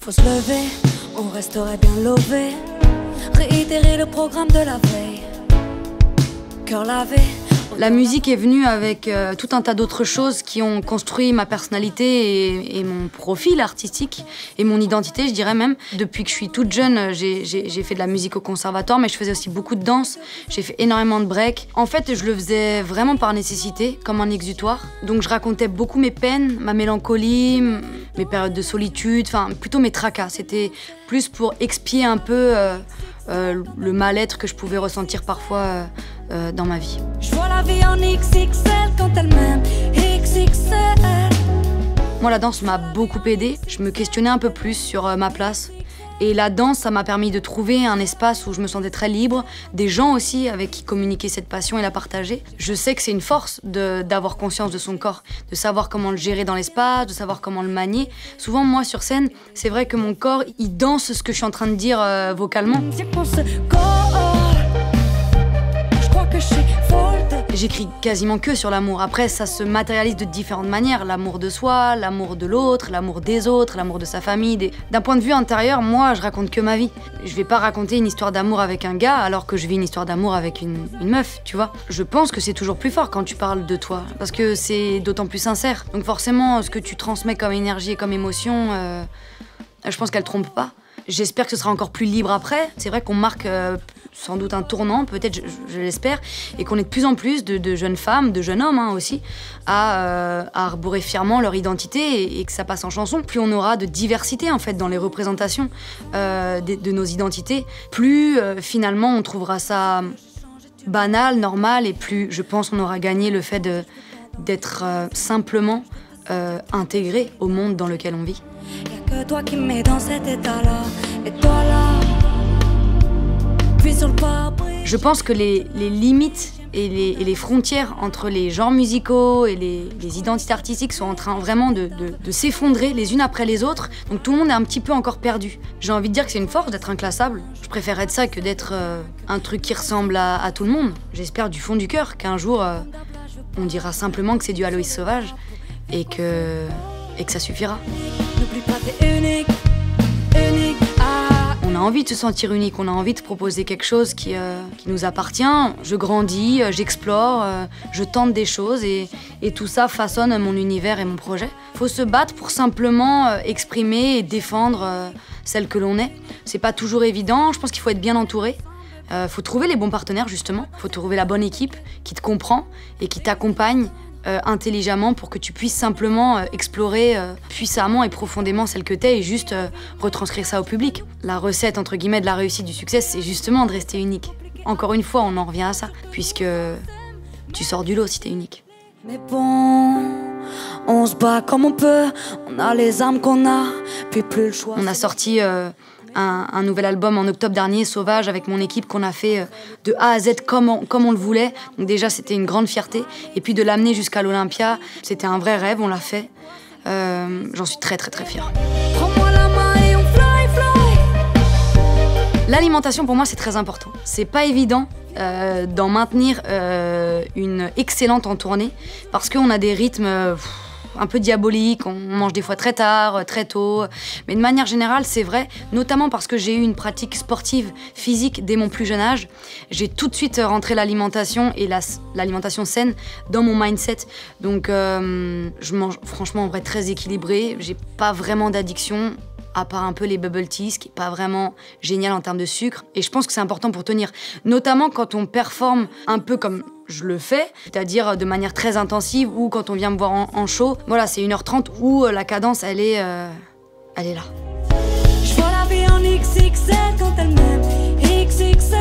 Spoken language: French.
Faut se lever, on resterait bien lové. Réitérer le programme de la veille. Cœur lavé. La musique est venue avec tout un tas d'autres choses qui ont construit ma personnalité et mon profil artistique et mon identité, je dirais même. Depuis que je suis toute jeune, j'ai fait de la musique au conservatoire, mais je faisais aussi beaucoup de danse. J'ai fait énormément de break. En fait, je le faisais vraiment par nécessité, comme un exutoire. Donc je racontais beaucoup mes peines, ma mélancolie, mes périodes de solitude, enfin plutôt mes tracas. C'était plus pour expier un peu le mal-être que je pouvais ressentir parfois dans ma vie. Je vois la vie en XXL quand elle m'aime, XXL. Moi, la danse m'a beaucoup aidée. Je me questionnais un peu plus sur ma place. Et la danse, ça m'a permis de trouver un espace où je me sentais très libre, des gens aussi avec qui communiquer cette passion et la partager. Je sais que c'est une force d'avoir conscience de son corps, de savoir comment le gérer dans l'espace, de savoir comment le manier. Souvent, moi, sur scène, c'est vrai que mon corps, il danse ce que je suis en train de dire vocalement. J'écris quasiment que sur l'amour. Après, ça se matérialise de différentes manières. L'amour de soi, l'amour de l'autre, l'amour des autres, l'amour de sa famille. D'un point de vue intérieur, moi, je raconte que ma vie. Je vais pas raconter une histoire d'amour avec un gars alors que je vis une histoire d'amour avec une meuf, tu vois. Je pense que c'est toujours plus fort quand tu parles de toi, parce que c'est d'autant plus sincère. Donc forcément, ce que tu transmets comme énergie et comme émotion, je pense qu'elle trompe pas. J'espère que ce sera encore plus libre après. C'est vrai qu'on marque sans doute un tournant, peut-être, je l'espère, et qu'on est de plus en plus de jeunes femmes, de jeunes hommes aussi, à arborer fièrement leur identité et que ça passe en chanson. Plus on aura de diversité en fait dans les représentations de nos identités, plus finalement on trouvera ça banal, normal, et plus je pense on aura gagné le fait d'être simplement intégré au monde dans lequel on vit. Y'a que toi qui me mets dans cet état-là, et toi là, puis sur le pare-brise. Je pense que les limites et les frontières entre les genres musicaux et les identités artistiques sont en train vraiment de s'effondrer les unes après les autres. Donc tout le monde est un petit peu encore perdu. J'ai envie de dire que c'est une force d'être inclassable. Je préfère être ça que d'être un truc qui ressemble à tout le monde. J'espère du fond du cœur qu'un jour, on dira simplement que c'est du Aloïs Sauvage et que ça suffira. N'oublie pas, t'es unique, unique. On a envie de se sentir unique, on a envie de proposer quelque chose qui nous appartient. Je grandis, j'explore, je tente des choses et tout ça façonne mon univers et mon projet. Faut se battre pour simplement exprimer et défendre celle que l'on est. C'est pas toujours évident, je pense qu'il faut être bien entouré. Faut trouver les bons partenaires justement, faut trouver la bonne équipe qui te comprend et qui t'accompagne intelligemment pour que tu puisses simplement explorer puissamment et profondément celle que t'es et juste retranscrire ça au public. La recette, entre guillemets, de la réussite du succès, c'est justement de rester unique. Encore une fois, on en revient à ça, puisque tu sors du lot si t'es unique. Mais bon, on se bat comme on peut, on a les armes qu'on a, puis plus le choix. On a sorti un nouvel album en octobre dernier, Sauvage, avec mon équipe, qu'on a fait de A à Z comme on le voulait. Donc déjà, c'était une grande fierté. Et puis de l'amener jusqu'à l'Olympia, c'était un vrai rêve, on l'a fait. J'en suis très très très fière. Prends-moi la main et on fly, fly. L'alimentation, pour moi, c'est très important. C'est pas évident d'en maintenir une excellente en tournée, parce qu'on a des rythmes un peu diabolique, on mange des fois très tard, très tôt. Mais de manière générale, c'est vrai, notamment parce que j'ai eu une pratique sportive, physique, dès mon plus jeune âge. J'ai tout de suite rentré l'alimentation et l'alimentation saine dans mon mindset. Donc, je mange franchement en vrai très équilibré. J'ai pas vraiment d'addiction, à part un peu les bubble tea, ce qui est pas vraiment génial en termes de sucre. Et je pense que c'est important pour tenir, notamment quand on performe un peu comme je le fais, c'est-à-dire de manière très intensive, ou quand on vient me voir en show. Voilà, c'est 1h30 où la cadence, elle est là. Je vois la vie en XXL quand elle m'aime, XXL.